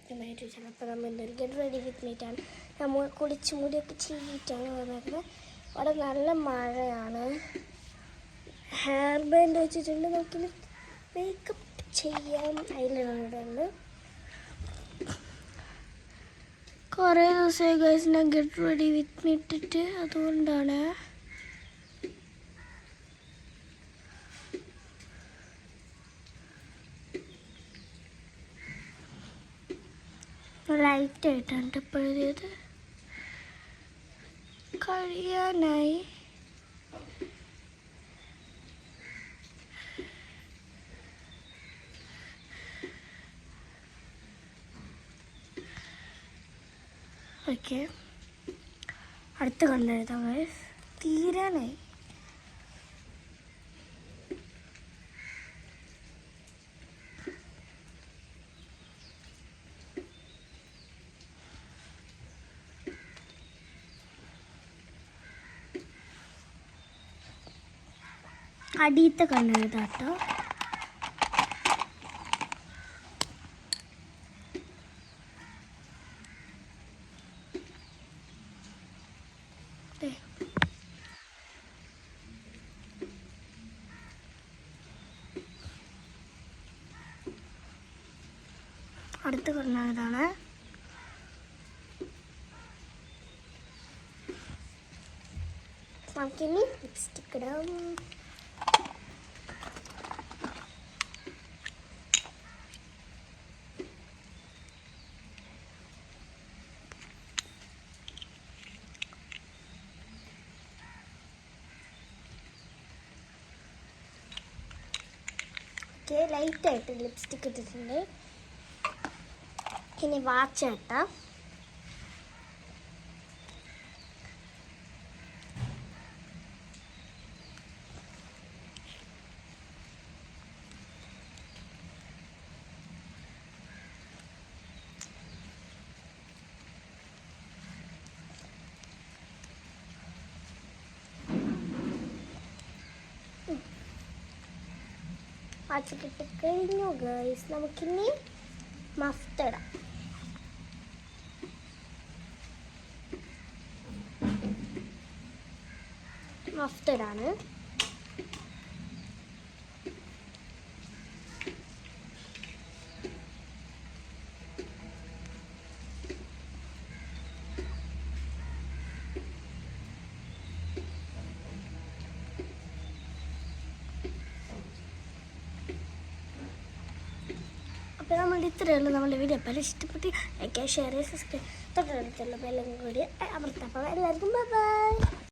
ചിലപ്പോൾ നമ്മൾ എന്തായാലും ഗെറ്റ് റെഡി വിത്ത് മീറ്റാണ്. നമ്മൾ കുളിച്ച് മുടിയൊക്കെ ചീറ്റാണ് വന്നത്. അവിടെ നല്ല മഴയാണ്. ഹെയർ ബാൻഡ് വെച്ചിട്ടുണ്ട്. നമുക്കിനി മേക്കപ്പ് ചെയ്യാം. അതിലുണ്ട് കുറേ ദിവസമായി ഗൈസ് ഞാൻ ഗെറ്റ് റെഡി വിത്ത് മീ ഇട്ടിട്ട്. അതുകൊണ്ടാണ് ലൈറ്റായിട്ടാണ് ഇപ്പോൾ എഴുതിയത്. കഴിയാനായി. ഓക്കെ, അടുത്ത കണ്ടെഴുതാം ഗൈസ്. തീരാനായി. അടിയത്തെ കണ്ണെഴുതാട്ടോ. അടുത്ത കണ്ണെഴുതാണ്. നമുക്കിനി ലിപ്സ്റ്റിക് ഇടാം. ലൈറ്റായിട്ട് ലിപ്സ്റ്റിക് ഇട്ടിട്ടുണ്ട്. ഇനി വാച്ച് ഇട്ടാം. വാച്ചിട്ട് കഴിഞ്ഞു ഗൈസ്. നമുക്കിനി മഫ്തിടാം. മഫ്തിടാണ്. അപ്പോൾ നമ്മളുടെ ഇത്രയുള്ളൂ. നമ്മുടെ വീഡിയോ അപ്പോൾ ഇഷ്ടപ്പെട്ട് ലൈക്ക്, ഷെയർ, സബ്സ്ക്രൈബ്, തൊട്ടടുത്തുള്ള ബെല്ലും കൂടി അമർത്താം. അപ്പോൾ എല്ലാവർക്കും ബൈ ബൈ.